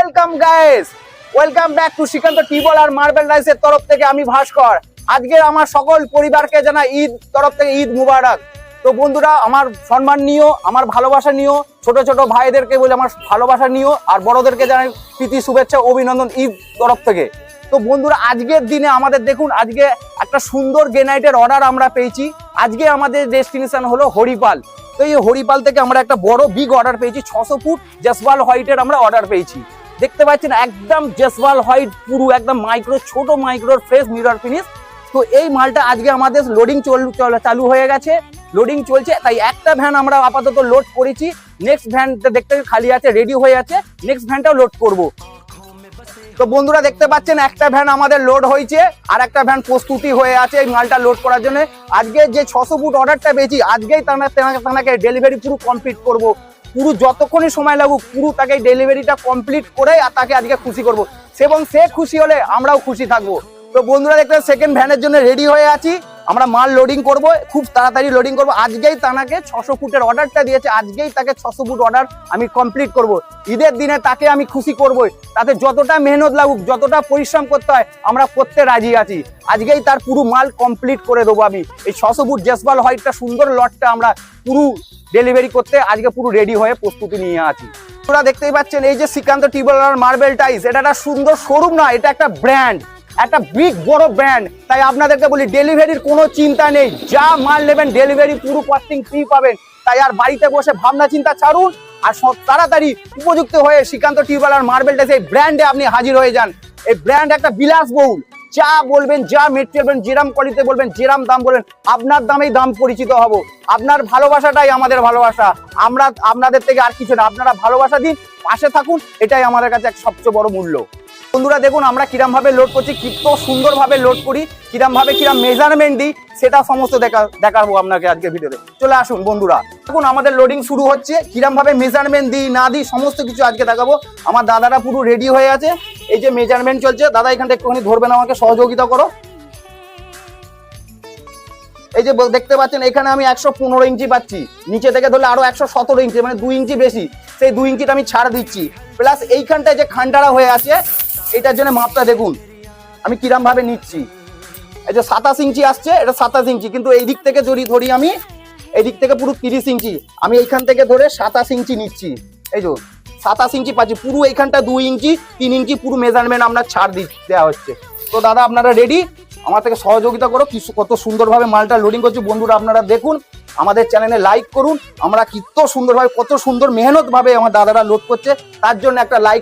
Welcome guys, welcome back to Srikanta টিবল আর marble রাইসের তরফ থেকে আমি ভাস্কর। আজকে আমার সকল পরিবারকে জানাই ঈদ তরফ থেকে ঈদ মুবারক। তো বন্ধুরা, আমার সম্মান নিও, আমার ভালোবাসা নিও, ছোট ছোট ভাইদেরকে বলে আমার ভালোবাসা নিও, আর বড়দেরকে জানাই প্রীতি শুভেচ্ছা অভিনন্দন ঈদ তরফ থেকে। তো বন্ধুরা, আজকের দিনে আমাদের দেখুন, আজকে একটা সুন্দর গ্রেনাইটের অর্ডার আমরা পেয়েছি। আজকে আমাদের ডেস্টিনেশন হলো হরিপাল। তো এই হরিপাল থেকে আমরা একটা বড় বিগ অর্ডার পেয়েছি, 600 ফুট জেসওয়াল হোয়াইটের আমরা অর্ডার পেয়েছি। দেখতে পাচ্ছেন একদম জেসওয়াল হোয়াইট, পুরো একদম মাইক্রো, ছোট মাইক্রোর ফ্রেশ মিরর ফিনিশ। তো এই মালটা আজকে আমাদের লোডিং চালু হয়ে গেছে, লোডিং চলছে। তাই একটা ভ্যান আমরা আপাতত লোড করেছি, নেক্সট ভ্যানটা দেখতে খালি আছে, রেডি হয়ে আছে, নেক্সট ভ্যানটাও লোড করব। তো বন্ধুরা দেখতে পাচ্ছেন একটা ভ্যান আমাদের লোড হয়েছে, আর একটা ভ্যান প্রস্তুতি হয়ে আছে এই মালটা লোড করার জন্য। আজকে যে 600 ফুট অর্ডারটা পেয়েছি, আজকেই তাকে ডেলিভারি পুরো কমপ্লিট করব। পুরো যতক্ষণই সময় লাগুক পুরো তাকে ডেলিভারিটা কমপ্লিট করে আর তাকে আজকে খুশি করব, এবং সে খুশি হলে আমরাও খুশি থাকবো। তো বন্ধুরা দেখতে সেকেন্ড ভ্যানের জন্য রেডি হয়ে আছি, আমরা মাল লোডিং করব, খুব তাড়াতাড়ি লোডিং করব। আজকেই তাকে 600 ফুটের অর্ডারটা দিয়েছে, আজকেই তাকে 600 ফুট অর্ডার আমি কমপ্লিট করব। ঈদের দিনে তাকে আমি খুশি করবই, তাতে যতটা মেহনত লাগুক, যতটা পরিশ্রম করতে হয় আমরা করতে রাজি আছি। আজকেই তার পুরো মাল কমপ্লিট করে দেবো আমি। এই 600 ফুট জেসওয়াল হোয়াইটটা সুন্দর লটটা আমরা পুরো ডেলিভারি করতে আজকে পুরো রেডি হয়ে প্রস্তুতি নিয়ে আছি। আপনারা দেখতেই পাচ্ছেন এই যে শ্রীকান্ত টিবল আর মার্বেল টাইলস, এটা একটা সুন্দর শোরুম না, এটা একটা ব্র্যান্ড, একটা বিগ বড় ব্র্যান্ড। তাই আপনাদেরকে বলি ডেলিভারির কোনো চিন্তা নেই, যা মাল নেবেন ডেলিভারি পুরো কস্টিং ফ্রি পাবেন। তাই আর বাড়িতে বসে ভাবনা চিন্তা ছাড়ুন, আর সব তাড়াতাড়ি উপযুক্ত হয়ে শ্রীকান্ত টিবল আর মার্বেল টাইলস এই ব্র্যান্ডে আপনি হাজির হয়ে যান। এই ব্র্যান্ড একটা বিলাসবহুল, যা বলবেন, যা মেটেরিয়াল বলবেন, যেরাম কোয়ালিটি বলবেন, যেরাম দাম বলবেন, আপনার দামেই দাম পরিচিত হব। আপনার ভালোবাসাটাই আমাদের ভালোবাসা, আমরা আপনাদের থেকে আর কিছু না। আপনারা ভালোবাসা দিন, পাশে থাকুন, এটাই আমাদের কাছে এক সবচেয়ে বড় মূল্য। বন্ধুরা দেখুন আমরা কিরম ভাবে লোড করছি, কত সুন্দর ভাবে লোড করি, কিরম মেজারমেন্ট দিই, সেটা সমস্ত দেখাবো আপনাকে আজকে ভিডিওতে। চলে আসুন বন্ধুরা, দেখুন আমাদের লোডিং শুরু হচ্ছে, কিরম ভাবে মেজারমেন্ট দিই না দিই সমস্ত কিছু আজকে দেখাবো। আমার দাদারা পুরো রেডি হয়ে আছে, এই যে মেজারমেন্ট চলছে। দাদা এখানটা একটুখানি ধরবেন, আমাকে সহযোগিতা করো। এই যে দেখতে পাচ্ছেন এখানে আমি 115 ইঞ্চি পাচ্ছি, নিচে থেকে ধরলে আরো 117 ইঞ্চি, মানে 2 ইঞ্চি বেশি। সেই 2 ইঞ্চিটা আমি ছাড় দিচ্ছি, প্লাস এইখানটায় যে খান্ডারা হয়ে আছে এটার জন্য মাপটা দেখুন আমি কিরম ভাবে নিচ্ছি। এই যে 27 ইঞ্চি আসছে, এটা 27 ইঞ্চি, কিন্তু এই দিক থেকে যদি ধরি আমি, এই দিক থেকে পুরো 30 ইঞ্চি, আমি এইখান থেকে ধরে 27 ইঞ্চি নিচ্ছি। এই যে 27 ইঞ্চি পাচ্ছি, পুরো এইখানটা 2 ইঞ্চি 3 ইঞ্চি পুরো মেজারমেন্ট আমরা ছাড় দেওয়া হচ্ছে। তো দাদা আপনারা রেডি, আমার থেকে সহযোগিতা করো, কত সুন্দরভাবে মালটা লোডিং করছি। বন্ধুরা আপনারা দেখুন, আমাদের চ্যানেলে লাইক করুন, আমরা কত সুন্দরভাবে, কত সুন্দর মেহনত ভাবে আমার দাদারা লোড করছে, তার জন্য একটা লাইক